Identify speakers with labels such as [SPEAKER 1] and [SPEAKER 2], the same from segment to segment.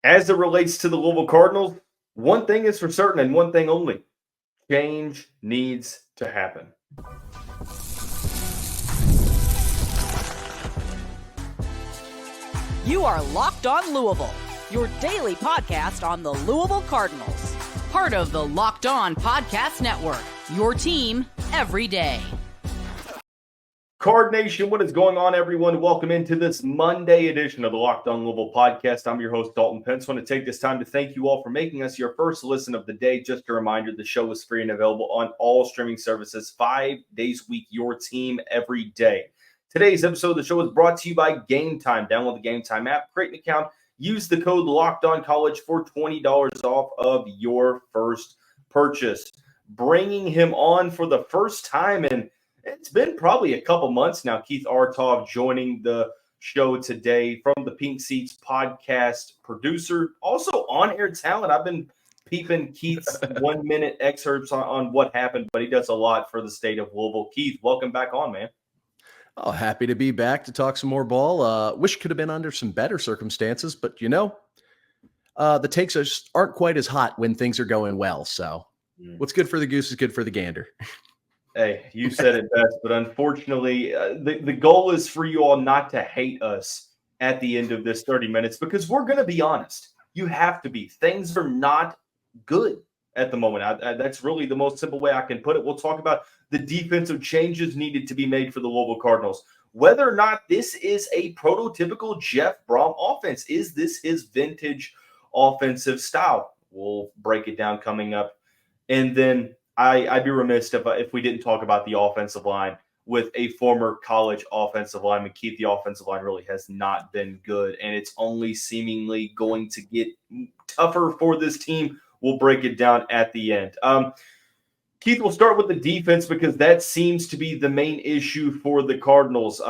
[SPEAKER 1] As it relates to the Louisville Cardinals, one thing is for certain and one thing only. Change needs to happen.
[SPEAKER 2] You are Locked On Louisville, your daily podcast on the Louisville Cardinals. Part of the Locked On Podcast Network, your team every day.
[SPEAKER 1] Card Nation, what is going on, everyone? Welcome into this Monday edition of the Locked On Louisville podcast. I'm your host, Dalton Pence. I want to take this time to thank you all for making us your first listen of the day. Just a reminder, the show is free and available on all streaming services 5 days a week, your team every day. Today's episode of the show is brought to you by Game Time. Download the Game Time app, create an account, use the code LOCKEDONCollege for $20 off of your first purchase. Bringing him on for the first time, and it's been probably a couple months now, Keith Arutoff joining the show today from the Pink Seats podcast producer, also on-air talent. I've been peeping Keith's 1 minute excerpts on what happened, but he does a lot for the state of Louisville. Keith, welcome back on, man.
[SPEAKER 3] Oh, happy to be back to talk some more ball. Wish could have been under some better circumstances, but the takes just aren't quite as hot when things are going well. So what's good for the goose is good for the gander.
[SPEAKER 1] Hey, you said it best, but unfortunately, the goal is for you all not to hate us at the end of this 30 minutes because we're going to be honest. You have to be. Things are not good at the moment. That's really the most simple way I can put it. We'll talk about the defensive changes needed to be made for the Louisville Cardinals. Whether or not this is a prototypical Jeff Brohm offense. Is this his vintage offensive style? We'll break it down coming up. And then I'd be remiss if we didn't talk about the offensive line with a former college offensive lineman. Keith, the offensive line really has not been good, and it's only seemingly going to get tougher for this team. We'll break it down at the end. Keith, we'll start with the defense because that seems to be the main issue for the Cardinals.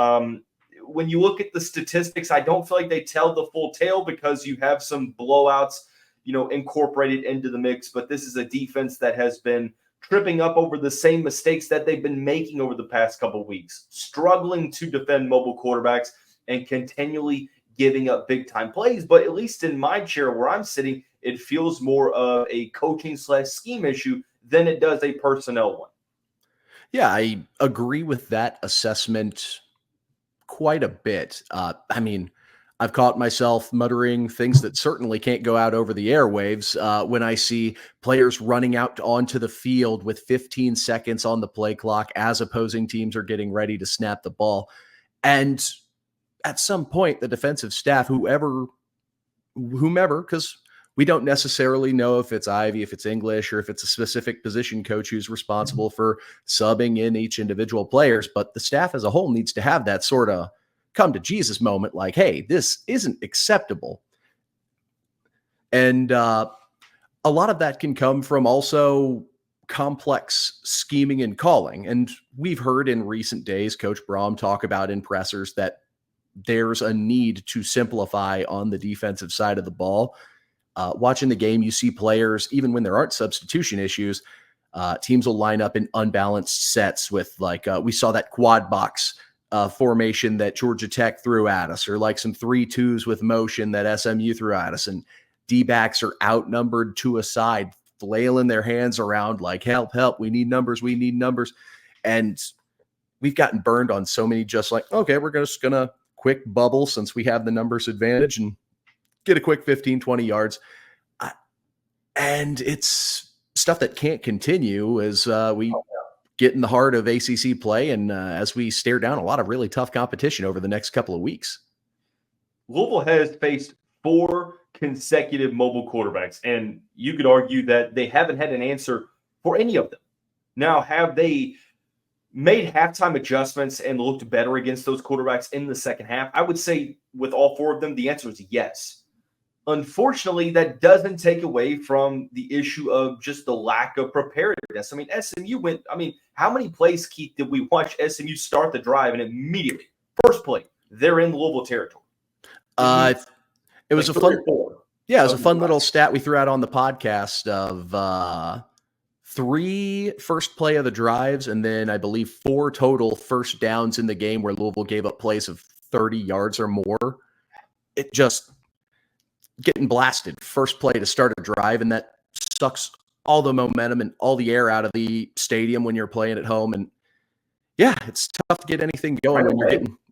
[SPEAKER 1] When you look at the statistics, I don't feel like they tell the full tale because you have some blowouts, incorporated into the mix. But this is a defense that has been tripping up over the same mistakes that they've been making over the past couple of weeks, struggling to defend mobile quarterbacks and continually giving up big-time plays. But at least in my chair where I'm sitting, it feels more of a coaching/scheme issue than it does a personnel one.
[SPEAKER 3] Yeah, I agree with that assessment quite a bit. I've caught myself muttering things that certainly can't go out over the airwaves when I see players running out onto the field with 15 seconds on the play clock as opposing teams are getting ready to snap the ball. And at some point, the defensive staff, whomever, because we don't necessarily know if it's Ivy, if it's English, or if it's a specific position coach who's responsible for subbing in each individual players. But the staff as a whole needs to have that sort of come to Jesus moment, like, hey, this isn't acceptable. And a lot of that can come from also complex scheming and calling. And we've heard in recent days, Coach Brohm talk about in pressers that there's a need to simplify on the defensive side of the ball. Watching the game, you see players, even when there aren't substitution issues, teams will line up in unbalanced sets with we saw that quad box formation that Georgia Tech threw at us, or like some 3-2s with motion that SMU threw at us. And D-backs are outnumbered to a side, flailing their hands around like, help, help, we need numbers. And we've gotten burned on so many, just like, okay, we're just going to quick bubble since we have the numbers advantage and get a quick 15, 20 yards. And it's stuff that can't continue as we get in the heart of ACC play and as we stare down a lot of really tough competition over the next couple of weeks.
[SPEAKER 1] Louisville has faced 4 consecutive mobile quarterbacks, and you could argue that they haven't had an answer for any of them. Now, have they made halftime adjustments and looked better against those quarterbacks in the second half? I would say with all 4 of them, the answer is yes. Unfortunately, that doesn't take away from the issue of just the lack of preparedness. SMU went, how many plays, Keith, did we watch SMU start the drive and immediately, first play, they're in Louisville territory?
[SPEAKER 3] It was a fun little stat we threw out on the podcast of 3 first play of the drives, and then I believe 4 total first downs in the game where Louisville gave up plays of 30 yards or more. It just getting blasted first play to start a drive, and that sucks all the momentum and all the air out of the stadium when you're playing at home. And yeah, it's tough to get anything going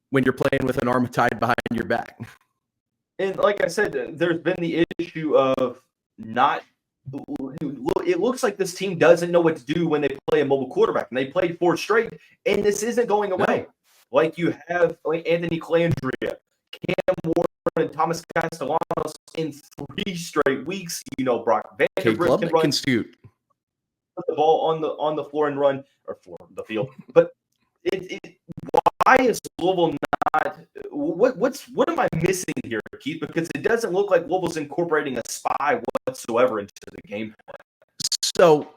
[SPEAKER 3] when you're playing with an arm tied behind your back.
[SPEAKER 1] And like I said, there's been the issue of not. It looks like this team doesn't know what to do when they play a mobile quarterback, and they played 4 straight, and this isn't going away. No. Like you have Anthony Calandria, Cam Ward, and Thomas Castellanos in 3 straight weeks. Brock Vanderbilt can
[SPEAKER 3] scoot.
[SPEAKER 1] Put the ball on the floor and run, or the field. But why is Louisville not? What am I missing here, Keith? Because it doesn't look like Louisville's incorporating a spy whatsoever into the game plan.
[SPEAKER 3] So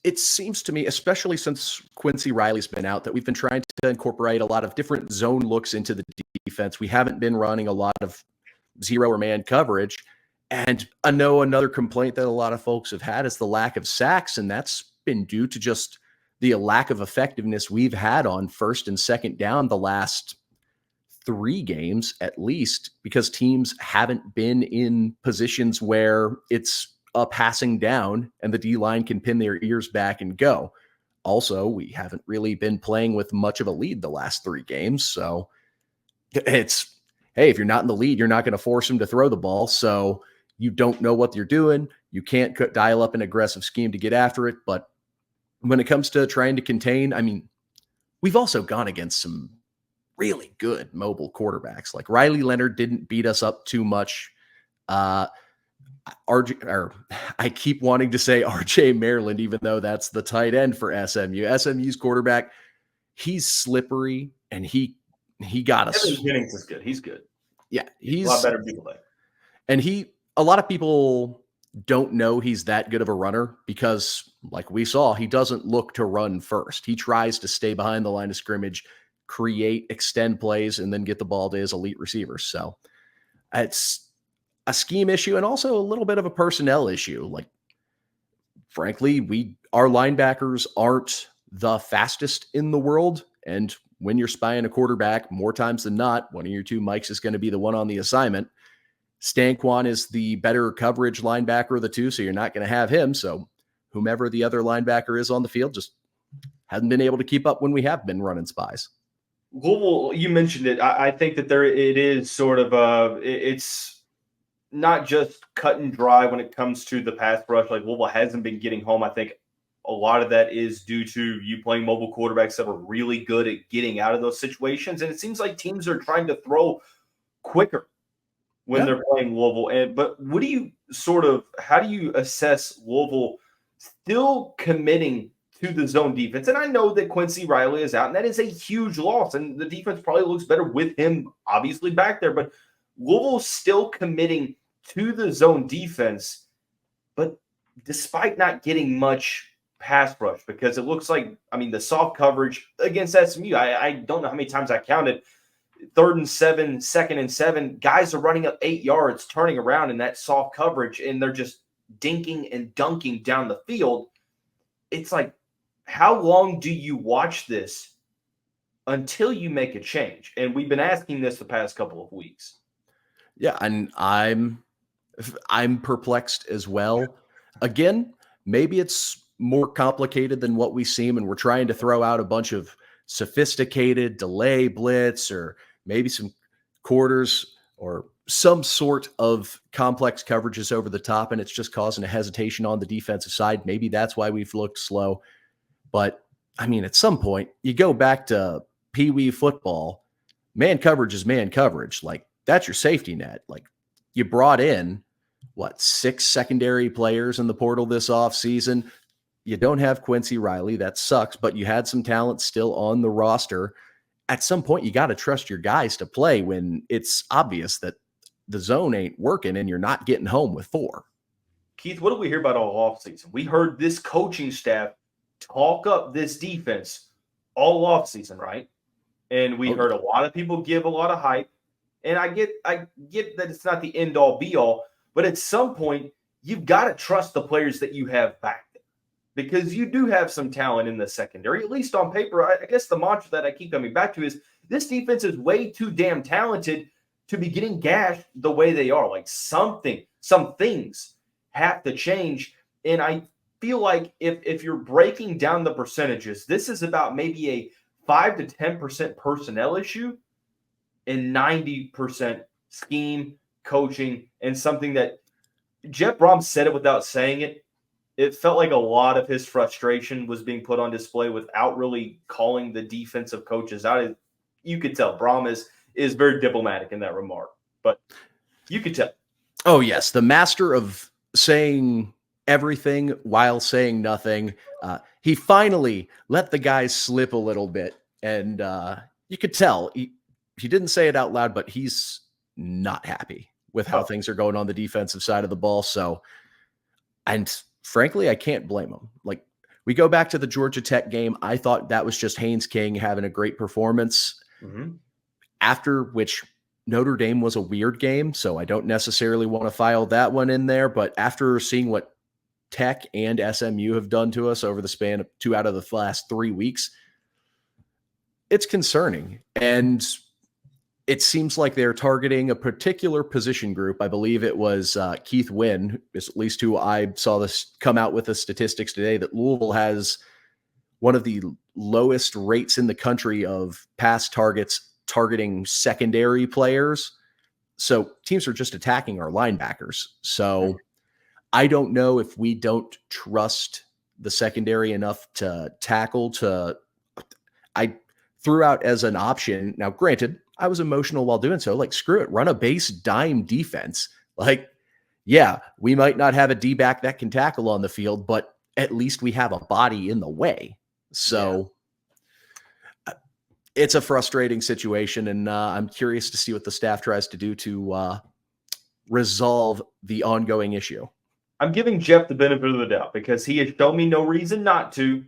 [SPEAKER 3] it seems to me, especially since Quincy Riley's been out, that we've been trying to incorporate a lot of different zone looks into the defense. We haven't been running a lot of zero or man coverage. And I know another complaint that a lot of folks have had is the lack of sacks, and that's been due to just the lack of effectiveness we've had on first and second down the last 3 games at least, because teams haven't been in positions where it's a passing down and the D-line can pin their ears back and go. Also, we haven't really been playing with much of a lead the last 3 games. So it's, hey, if you're not in the lead, you're not going to force them to throw the ball. So you don't know what you're doing. You can't dial up an aggressive scheme to get after it. But when it comes to trying to contain, I mean, we've also gone against some really good mobile quarterbacks. Like Riley Leonard didn't beat us up too much. I keep wanting to say RJ Maryland, even though that's the tight end for SMU. SMU's quarterback, he's slippery, and he got us.
[SPEAKER 1] Evan Jennings is good. He's good.
[SPEAKER 3] Yeah, he's
[SPEAKER 1] a lot better people there.
[SPEAKER 3] And a lot of people don't know he's that good of a runner because, like we saw, he doesn't look to run first. He tries to stay behind the line of scrimmage, extend plays, and then get the ball to his elite receivers. So it's a scheme issue and also a little bit of a personnel issue. Like, frankly, our linebackers aren't the fastest in the world. And when you're spying a quarterback, more times than not, one of your 2 mics is going to be the one on the assignment. Stanquan is the better coverage linebacker of the 2, so you're not going to have him. So whomever the other linebacker is on the field just hasn't been able to keep up when we have been running spies.
[SPEAKER 1] Louisville, you mentioned it. I think that it is sort of it's not just cut and dry when it comes to the pass rush. Like Louisville hasn't been getting home. I think a lot of that is due to you playing mobile quarterbacks that are really good at getting out of those situations. And it seems like teams are trying to throw quicker when they're playing Louisville. But how do you assess Louisville still committing to the zone defense? And I know that Quincy Riley is out, and that is a huge loss. And the defense probably looks better with him obviously back there. But Louisville's still committing to the zone defense, but despite not getting much pass rush, because it looks like, the soft coverage against SMU, I don't know how many times I counted, 3rd and 7, 2nd and 7, guys are running up 8 yards, turning around in that soft coverage, and they're just dinking and dunking down the field. It's like, how long do you watch this until you make a change? And we've been asking this the past couple of weeks.
[SPEAKER 3] Yeah, and I'm perplexed as well. Again, maybe it's more complicated than what we seem, and we're trying to throw out a bunch of sophisticated delay blitz or maybe some quarters or some sort of complex coverages over the top, and it's just causing a hesitation on the defensive side. Maybe that's why we've looked slow. But, at some point, you go back to Pee Wee football, man coverage is man coverage. Like, that's your safety net. Like, you brought in, 6 secondary players in the portal this offseason. You don't have Quincy Riley. That sucks, but you had some talent still on the roster. At some point, you got to trust your guys to play when it's obvious that the zone ain't working and you're not getting home with 4.
[SPEAKER 1] Keith, what did we hear about all offseason? We heard this coaching staff talk up this defense all offseason, right? And we heard a lot of people give a lot of hype. And I get that it's not the end-all, be-all, but at some point, you've got to trust the players that you have back there because you do have some talent in the secondary, at least on paper. I guess the mantra that I keep coming back to is this defense is way too damn talented to be getting gashed the way they are. Like some things have to change. And I feel like if you're breaking down the percentages, this is about maybe a 5 to 10% personnel issue and 90% scheme, coaching, and something that Jeff Brohm said it without saying it. It felt like a lot of his frustration was being put on display without really calling the defensive coaches out. You could tell Brohm is very diplomatic in that remark, but you could tell.
[SPEAKER 3] Oh, yes. The master of saying everything while saying nothing. He finally let the guys slip a little bit, and you could tell he didn't say it out loud, but he's not happy with how things are going on the defensive side of the ball. So, and frankly, I can't blame him. Like, we go back to the Georgia Tech game. I thought that was just Haynes King having a great performance. Mm-hmm. After which Notre Dame was a weird game, so I don't necessarily want to file that one in there. But after seeing what Tech and SMU have done to us over the span of 2 out of the last 3 weeks, it's concerning. And it seems like they're targeting a particular position group. I believe it was Keith Wynn, is at least who I saw this come out with the statistics today, that Louisville has one of the lowest rates in the country of pass targets targeting secondary players. So teams are just attacking our linebackers. So I don't know if we don't trust the secondary enough to tackle I threw out as an option. Now, granted, I was emotional while doing so. Like, screw it, run a base dime defense. Like, yeah, we might not have a D-back that can tackle on the field, but at least we have a body in the way. So it's a frustrating situation, and I'm curious to see what the staff tries to do to resolve the ongoing issue.
[SPEAKER 1] I'm giving Jeff the benefit of the doubt because he has shown me no reason not to.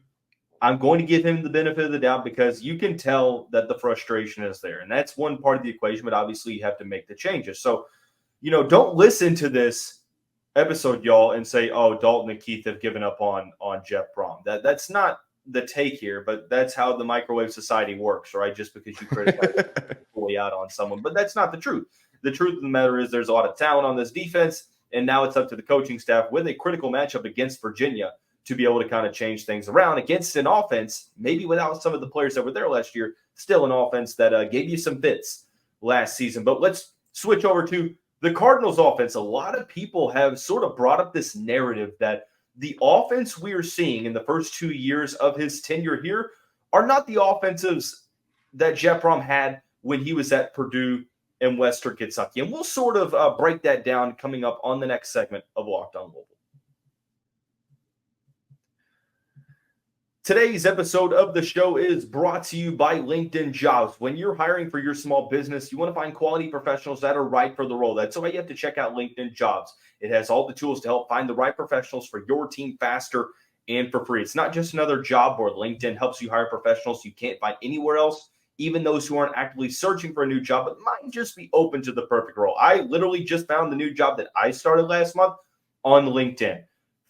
[SPEAKER 1] I'm going to give him the benefit of the doubt because you can tell that the frustration is there. And that's one part of the equation, but obviously you have to make the changes. So, don't listen to this episode, y'all, and say, oh, Dalton and Keith have given up on Jeff Brohm. That's not the take here, but that's how the microwave society works, right? Just because you criticize fully out on someone. But that's not the truth. The truth of the matter is there's a lot of talent on this defense, and now it's up to the coaching staff with a critical matchup against Virginia to be able to kind of change things around against an offense, maybe without some of the players that were there last year, still an offense that gave you some fits last season. But let's switch over to the Cardinals offense. A lot of people have sort of brought up this narrative that the offense we are seeing in the first 2 years of his tenure here are not the offensives that Jeff Brohm had when he was at Purdue and Western Kentucky. And we'll sort of break that down coming up on the next segment of Locked On Louisville. Today's episode of the show is brought to you by LinkedIn Jobs. When you're hiring for your small business, you want to find quality professionals that are right for the role. That's why you have to check out LinkedIn Jobs. It has all the tools to help find the right professionals for your team faster and for free. It's not just another job board. LinkedIn helps you hire professionals you can't find anywhere else, even those who aren't actively searching for a new job, but might just be open to the perfect role. I literally just found the new job that I started last month on LinkedIn.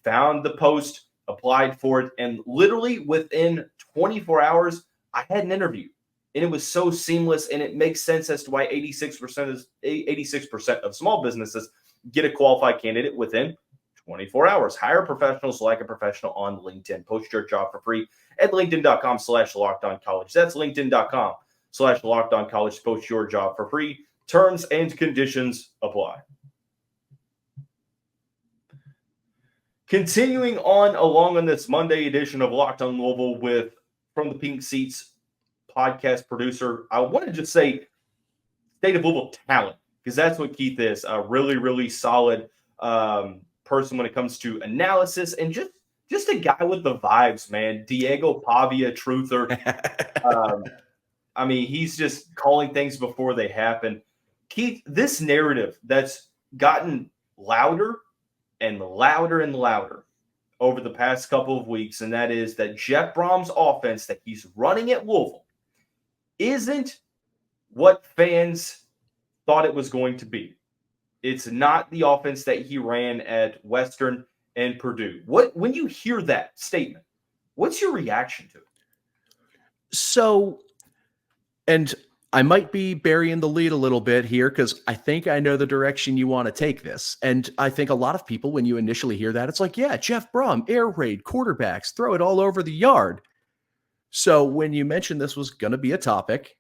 [SPEAKER 1] Found the post, applied for it, and literally within 24 hours, I had an interview. And it was so seamless, and it makes sense as to why 86% of small businesses get a qualified candidate within 24 hours. Hire professionals like a professional on LinkedIn. Post your job for free at linkedin.com/lockedoncollege. That's linkedin.com/lockedoncollege to post your job for free. Terms and conditions apply. Continuing on this Monday edition of Locked On Louisville with From the Pink Seats podcast producer, I want to just say State of Louisville talent, because that's what Keith is. A really, really solid person when it comes to analysis and just a guy with the vibes, man. Diego Pavia, truther. He's just calling things before they happen. Keith, this narrative that's gotten louder and louder and louder over the past couple of weeks, and that is that Jeff Brohm's offense that he's running at Louisville isn't what fans thought it was going to be. It's not the offense that he ran at Western and Purdue. When you hear that statement, what's your reaction to it?
[SPEAKER 3] So, and I might be burying the lead a little bit here because I think I know the direction you want to take this. And I think a lot of people, when you initially hear that, it's like, yeah, Jeff Brohm, air raid, quarterbacks, throw it all over the yard. So when you mentioned this was going to be a topic,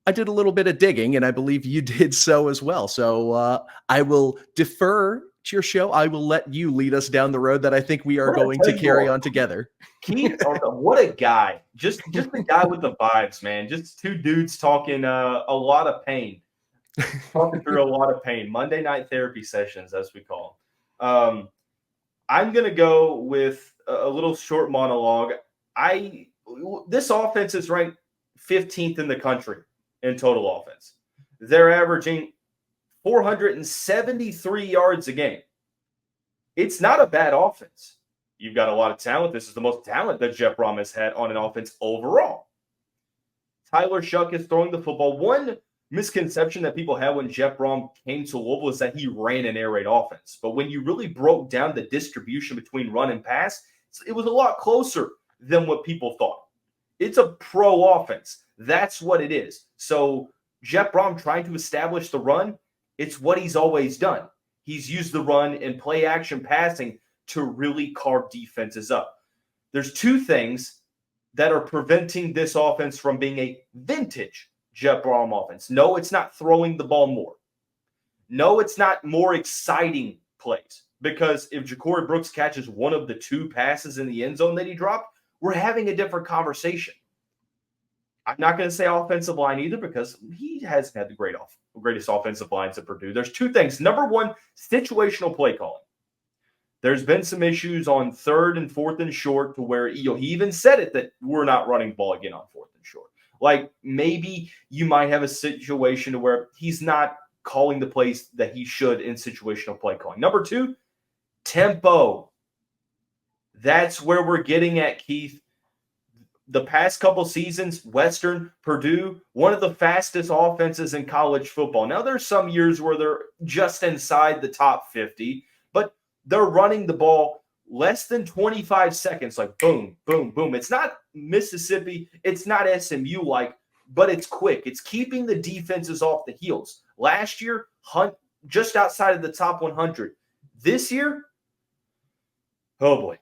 [SPEAKER 3] I did a little bit of digging, and I believe you did so as well. So I will defer to your show. I will let you lead us down the road that I think we are going to carry on together.
[SPEAKER 1] Keith, what a guy. Just the guy with the vibes, man. Just two dudes talking a lot of pain. Talking through a lot of pain. Monday night therapy sessions, as we call them. I'm going to go with a little short monologue. This offense is ranked 15th in the country in total offense. They're averaging 473 yards a game. It's not a bad offense. You've got a lot of talent. This is the most talent that Jeff Brohm has had on an offense overall. Tyler Shough is throwing the football. One misconception that people had when Jeff Brohm came to Louisville is that he ran an air raid offense. But when you really broke down the distribution between run and pass, it was a lot closer than what people thought. It's a pro offense. That's what it is. So Jeff Brohm trying to establish the run, it's what he's always done. He's used the run and play action passing to really carve defenses up. There's two things that are preventing this offense from being a vintage Jeff Brohm offense. No, it's not throwing the ball more. No, it's not more exciting plays. Because if Ja'Cory Brooks catches one of the two passes in the end zone that he dropped, we're having a different conversation. I'm not going to say offensive line either because he hasn't had the greatest offensive lines at Purdue. There's two things. Number one, situational play calling. There's been some issues on 3rd and 4th and short to where he even said it that we're not running the ball again on 4th and short. Like maybe you might have a situation to where he's not calling the plays that he should in situational play calling. Number two, tempo. That's where we're getting at, Keith. The past couple seasons, Western, Purdue, one of the fastest offenses in college football. Now, there's some years where they're just inside the top 50, but they're running the ball less than 25 seconds, like boom, boom, boom. It's not Mississippi. It's not SMU-like, but it's quick. It's keeping the defenses off the heels. Last year, just outside of the top 100. This year, oh boy,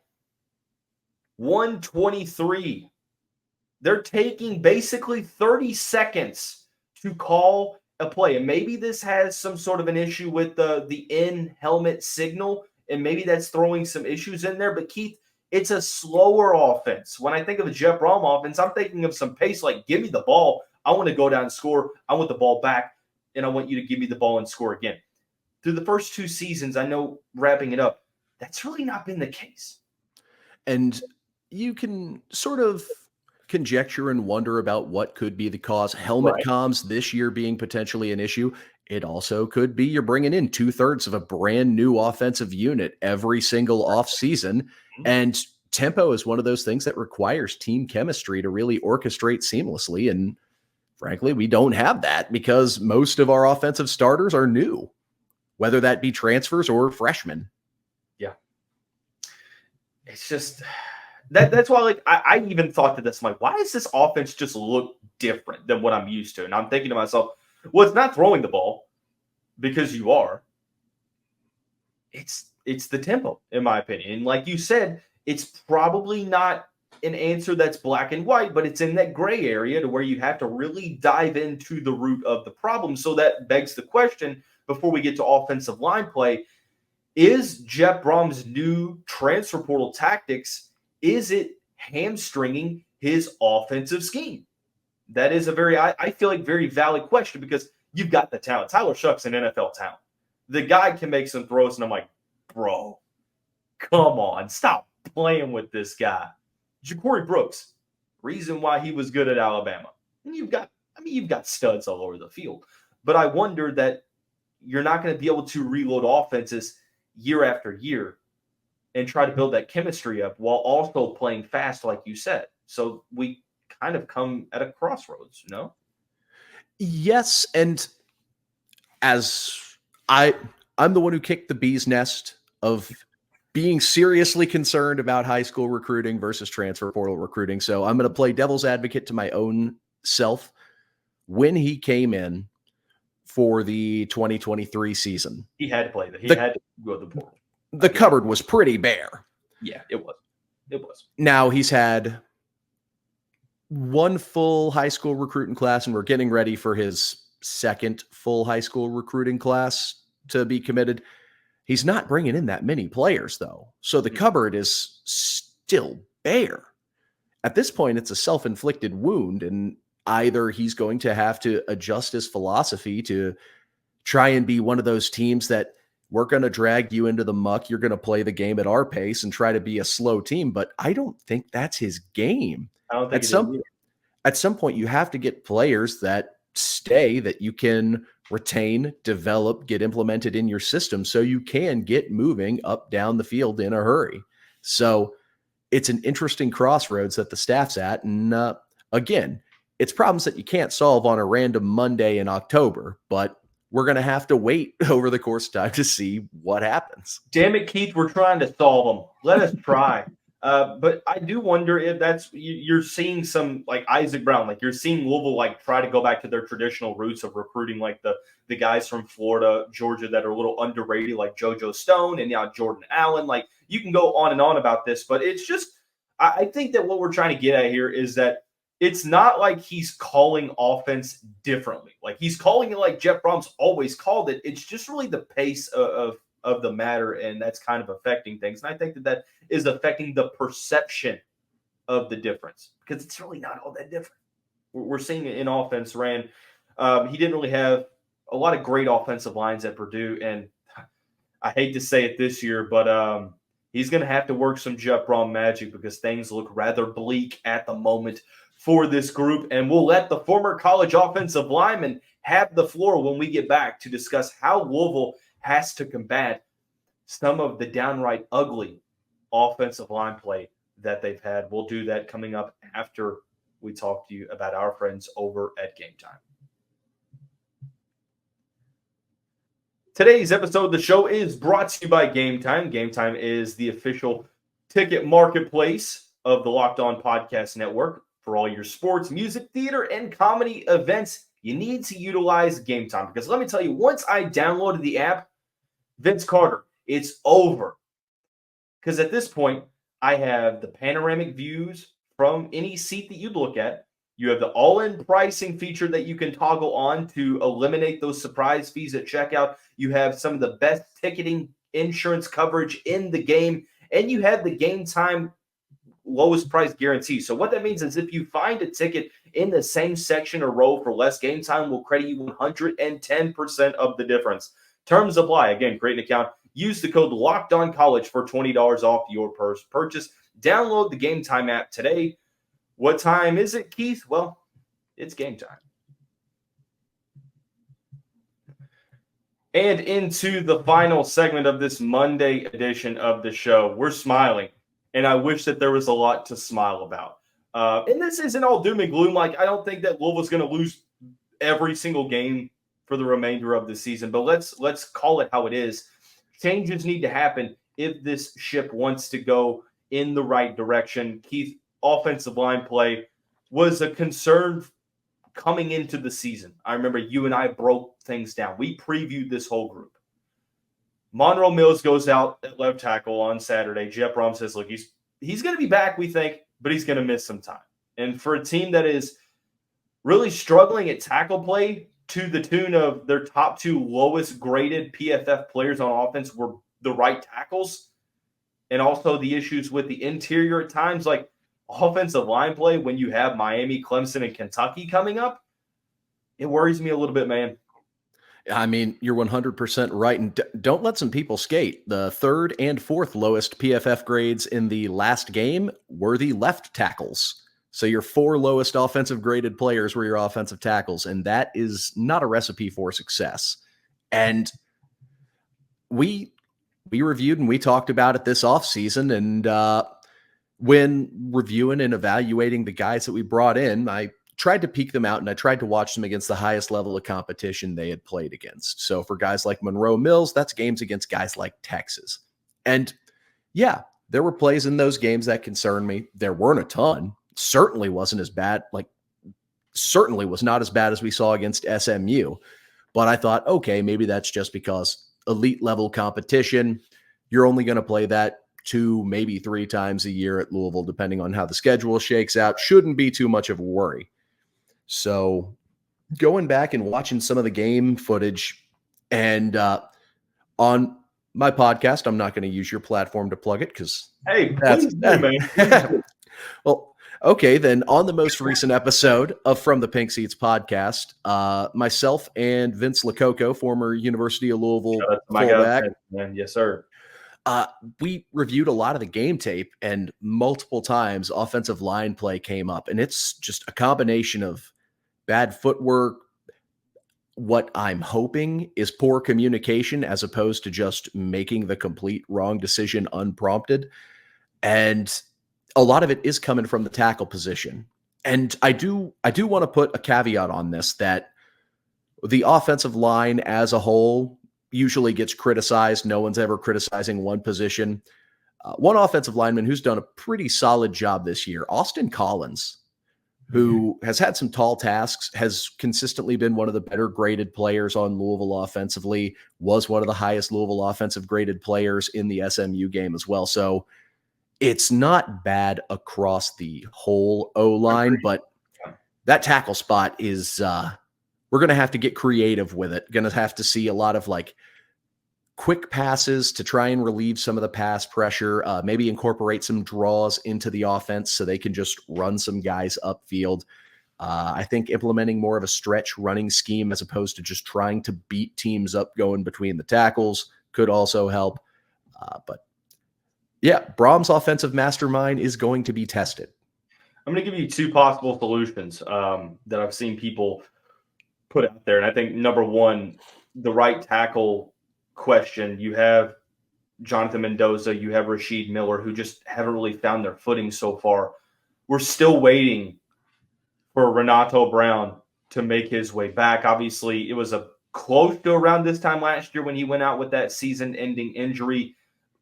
[SPEAKER 1] 123. They're taking basically 30 seconds to call a play. And maybe this has some sort of an issue with the in-helmet signal, and maybe that's throwing some issues in there. But, Keith, it's a slower offense. When I think of a Jeff Brohm offense, I'm thinking of some pace like, give me the ball. I want to go down and score. I want the ball back, and I want you to give me the ball and score again. Through the first two seasons, I know wrapping it up, that's really not been the case.
[SPEAKER 3] And you can sort of conjecture and wonder about what could be the cause. Helmet comms this year being potentially an issue. It also could be you're bringing in 2/3 of a brand new offensive unit every single offseason. And tempo is one of those things that requires team chemistry to really orchestrate seamlessly. And frankly, we don't have that because most of our offensive starters are new, whether that be transfers or freshmen.
[SPEAKER 1] Yeah. It's just... That's why, like, I even thought to this, I'm like, why does this offense just look different than what I'm used to? And I'm thinking to myself, well, it's not throwing the ball because you are. It's the tempo, in my opinion. And like you said, it's probably not an answer that's black and white, but it's in that gray area to where you have to really dive into the root of the problem. So that begs the question, before we get to offensive line play, is Jeff Brohm's new transfer portal tactics, is it hamstringing his offensive scheme? That is a very, I feel like, very valid question because you've got the talent. Tyler Shough's an NFL talent. The guy can make some throws, and I'm like, bro, come on, stop playing with this guy. Ja'Cory Brooks, reason why he was good at Alabama. And you've got studs all over the field. But I wonder that you're not going to be able to reload offenses year after year and try to build that chemistry up while also playing fast, like you said. So we kind of come at a crossroads, no?
[SPEAKER 3] Yes, and as I'm the one who kicked the bee's nest of being seriously concerned about high school recruiting versus transfer portal recruiting. So I'm going to play devil's advocate to my own self. when he came in for the 2023 season,
[SPEAKER 1] he had to play. He had to go to the portal.
[SPEAKER 3] The cupboard was pretty bare.
[SPEAKER 1] Yeah, it was. It was.
[SPEAKER 3] Now he's had one full high school recruiting class, and we're getting ready for his second full high school recruiting class to be committed. He's not bringing in that many players, though. So the cupboard is still bare. At this point, it's a self-inflicted wound, and either he's going to have to adjust his philosophy to try and be one of those teams that we're going to drag you into the muck. You're going to play the game at our pace and try to be a slow team. But I don't think that's his game.
[SPEAKER 1] I don't think
[SPEAKER 3] at some point, you have to get players that stay, that you can retain, develop, get implemented in your system so you can get moving up down the field in a hurry. So it's an interesting crossroads that the staff's at. And again, it's problems that you can't solve on a random Monday in October, but we're going to have to wait over the course of time to see what happens.
[SPEAKER 1] Damn it, Keith, we're trying to solve them. Let us try. But I do wonder if you're seeing some like Isaac Brown, like you're seeing Louisville like try to go back to their traditional roots of recruiting like the guys from Florida, Georgia that are a little underrated, like JoJo Stone and now Jordan Allen. Like you can go on and on about this, but it's just I think that what we're trying to get at here is that it's not like he's calling offense differently. Like he's calling it like Jeff Brohm's always called it. It's just really the pace of the matter, and that's kind of affecting things. And I think that is affecting the perception of the difference because it's really not all that different. We're seeing it in offense. He didn't really have a lot of great offensive lines at Purdue, and I hate to say it this year, but he's going to have to work some Jeff Brohm magic because things look rather bleak at the moment for this group. And we'll let the former college offensive lineman have the floor when we get back to discuss how Louisville has to combat some of the downright ugly offensive line play that they've had. We'll do that coming up after we talk to you about our friends over at Game Time. Today's episode of the show is brought to you by Game Time. Game Time is the official ticket marketplace of the Locked On Podcast Network. For all your sports, music, theater, and comedy events, you need to utilize Game Time. Because let me tell you, once I downloaded the app, Vince Carter, it's over. Because at this point, I have the panoramic views from any seat that you look at. You have the all-in pricing feature that you can toggle on to eliminate those surprise fees at checkout. You have some of the best ticketing insurance coverage in the game. And you have the Game Time lowest price guarantee. So what that means is if you find a ticket in the same section or row for less, Game Time will credit you 110% of the difference. Terms apply. Again, create an account. Use the code LOCKEDONCOLLEGE for $20 off your purchase. Download the Game Time app today. What time is it, Keith? Well, it's game time. And into the final segment of this Monday edition of the show. We're smiling, and I wish that there was a lot to smile about. And this isn't all doom and gloom. Like, I don't think that Louisville's going to lose every single game for the remainder of the season, but let's call it how it is. Changes need to happen if this ship wants to go in the right direction. Keith, offensive line play was a concern coming into the season. I remember you and I broke things down. We previewed this whole group. Monroe Mills goes out at left tackle on Saturday. Jeff Brohm says, look, he's going to be back, we think, but he's going to miss some time. And for a team that is really struggling at tackle play to the tune of their top two lowest graded PFF players on offense were the right tackles, and also the issues with the interior at times, like offensive line play when you have Miami, Clemson, and Kentucky coming up, it worries me a little bit, man.
[SPEAKER 3] I mean, you're 100% right. And don't let some people skate. The third and fourth lowest PFF grades in the last game were the left tackles. So your four lowest offensive graded players were your offensive tackles. And that is not a recipe for success. And we reviewed and we talked about it this offseason. And when reviewing and evaluating the guys that we brought in, I tried to peek them out and I tried to watch them against the highest level of competition they had played against. So for guys like Monroe Mills, that's games against guys like Texas. And yeah, there were plays in those games that concerned me. There weren't a ton. Certainly wasn't as bad. Like certainly was not as bad as we saw against SMU. But I thought, okay, maybe that's just because elite level competition. You're only going to play that 2, maybe 3 times a year at Louisville, depending on how the schedule shakes out. Shouldn't be too much of a worry. So going back and watching some of the game footage, and on my podcast, I'm not going to use your platform to plug it because
[SPEAKER 1] please do, man.
[SPEAKER 3] Well, okay, then on the most recent episode of From the Pink Seats podcast, myself and Vince Lococo, former University of Louisville fullback,
[SPEAKER 1] man. Yes, sir.
[SPEAKER 3] We reviewed a lot of the game tape, and multiple times offensive line play came up, and it's just a combination of bad footwork. What I'm hoping is poor communication as opposed to just making the complete wrong decision unprompted. And a lot of it is coming from the tackle position. And I do want to put a caveat on this, that the offensive line as a whole usually gets criticized. No one's ever criticizing one position. One offensive lineman who's done a pretty solid job this year, Austin Collins, who has had some tall tasks, has consistently been one of the better graded players on Louisville offensively, was one of the highest Louisville offensive graded players in the SMU game as well. So it's not bad across the whole O-line, but that tackle spot is, we're going to have to get creative with it. Going to have to see a lot of like quick passes to try and relieve some of the pass pressure, maybe incorporate some draws into the offense so they can just run some guys upfield. I think implementing more of a stretch running scheme as opposed to just trying to beat teams up going between the tackles could also help. But yeah, Brohm's offensive mastermind is going to be tested.
[SPEAKER 1] I'm going to give you 2 possible solutions that I've seen people put out there. And I think number one, the right tackle question. You have Jonathan Mendoza, you have Rasheed Miller, who just haven't really found their footing so far. We're still waiting for Renato Brown to make his way back. Obviously, it was close to around this time last year when he went out with that season-ending injury.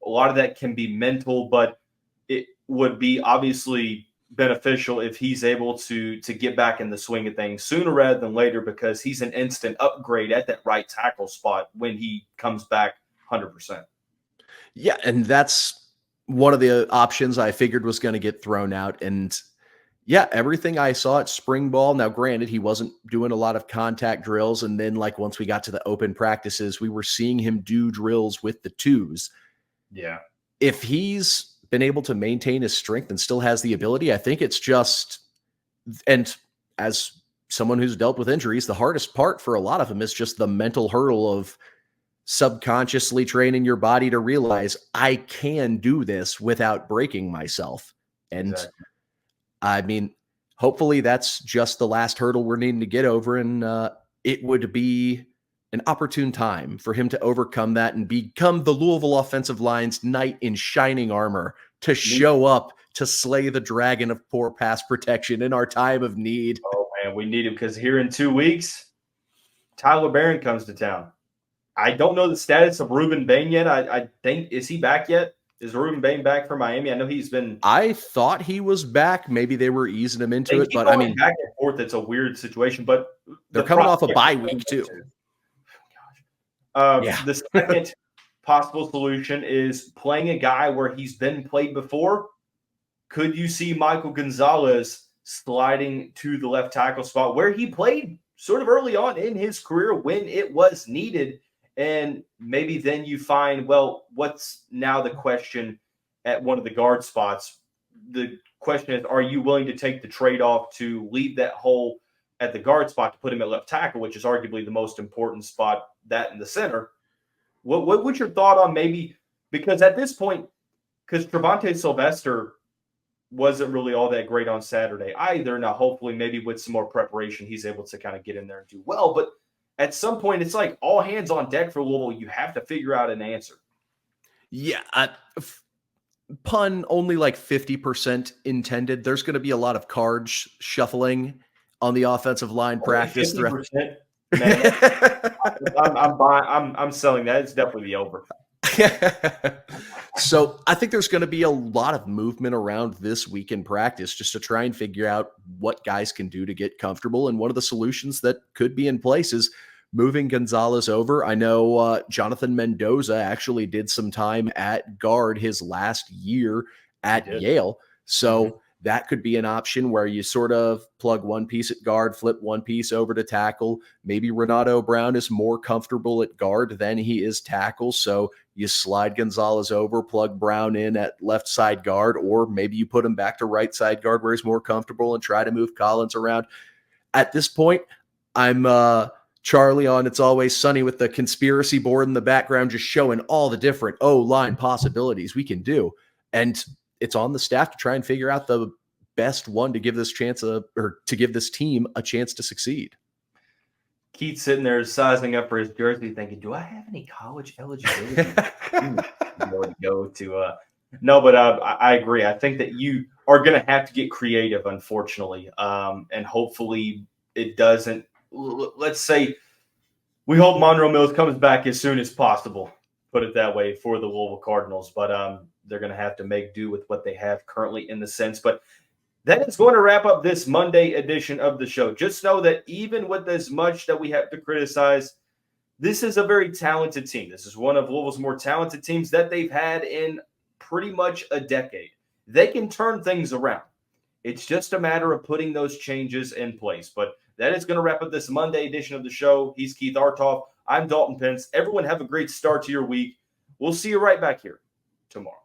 [SPEAKER 1] A lot of that can be mental, but it would be obviously beneficial if he's able to get back in the swing of things sooner rather than later, because he's an instant upgrade at that right tackle spot when he comes back 100%.
[SPEAKER 3] Yeah, and that's one of the options I figured was going to get thrown out. And yeah, everything I saw at spring ball, now granted, he wasn't doing a lot of contact drills. And then like once we got to the open practices, we were seeing him do drills with the 2s.
[SPEAKER 1] Yeah.
[SPEAKER 3] If he's been able to maintain his strength and still has the ability, I think it's just, and as someone who's dealt with injuries, the hardest part for a lot of them is just the mental hurdle of subconsciously training your body to realize I can do this without breaking myself. And exactly. I mean, hopefully that's just the last hurdle we're needing to get over. And it would be an opportune time for him to overcome that and become the Louisville offensive line's knight in shining armor to show up to slay the dragon of poor pass protection in our time of need.
[SPEAKER 1] Oh, man, we need him because here in 2 weeks, Tyler Barron comes to town. I don't know the status of Ruben Bain yet. I think, is he back yet? Is Ruben Bain back for Miami? I know he's been.
[SPEAKER 3] I thought he was back. Maybe they were easing him into it, but I mean,
[SPEAKER 1] back and forth. It's a weird situation, but
[SPEAKER 3] they're coming off a bye week too.
[SPEAKER 1] The second possible solution is playing a guy where he's been played before. Could you see Michael Gonzalez sliding to the left tackle spot where he played sort of early on in his career when it was needed? And maybe then you find, well, what's now the question at one of the guard spots? The question is, are you willing to take the trade-off to leave that hole at the guard spot to put him at left tackle, which is arguably the most important spot, that in the center? What's your thought on maybe, because at this point, because Trevonte Sylvester wasn't really all that great on Saturday either. Now, hopefully, maybe with some more preparation, he's able to kind of get in there and do well. But at some point, it's like all hands on deck for Louisville. You have to figure out an answer.
[SPEAKER 3] Yeah. Pun only like 50% intended. There's going to be a lot of cards shuffling on the offensive line practice.
[SPEAKER 1] Man, I'm selling that. It's definitely the over.
[SPEAKER 3] So I think there's going to be a lot of movement around this week in practice just to try and figure out what guys can do to get comfortable. And one of the solutions that could be in place is moving Gonzalez over. I know Jonathan Mendoza actually did some time at guard his last year at Yale. So that could be an option where you sort of plug one piece at guard, flip one piece over to tackle. Maybe Renato Brown is more comfortable at guard than he is tackle. So you slide Gonzalez over, plug Brown in at left side guard, or maybe you put him back to right side guard where he's more comfortable and try to move Collins around. At this point, I'm Charlie on It's Always Sunny with the conspiracy board in the background, just showing all the different O-line possibilities we can do. And it's on the staff to try and figure out the best one to give this team a chance to succeed.
[SPEAKER 1] Keith's sitting there sizing up for his jersey, thinking, "Do I have any college eligibility?" No, but I agree. I think that you are going to have to get creative, unfortunately, and hopefully it doesn't. Let's say we hope Monroe Mills comes back as soon as possible. Put it that way for the Louisville Cardinals, but they're going to have to make do with what they have currently in the sense. But that is going to wrap up this Monday edition of the show. Just know that even with as much that we have to criticize, this is a very talented team. This is one of Louisville's more talented teams that they've had in pretty much a decade. They can turn things around. It's just a matter of putting those changes in place. But that is going to wrap up this Monday edition of the show. He's Keith Arutoff. I'm Dalton Pence. Everyone have a great start to your week. We'll see you right back here tomorrow.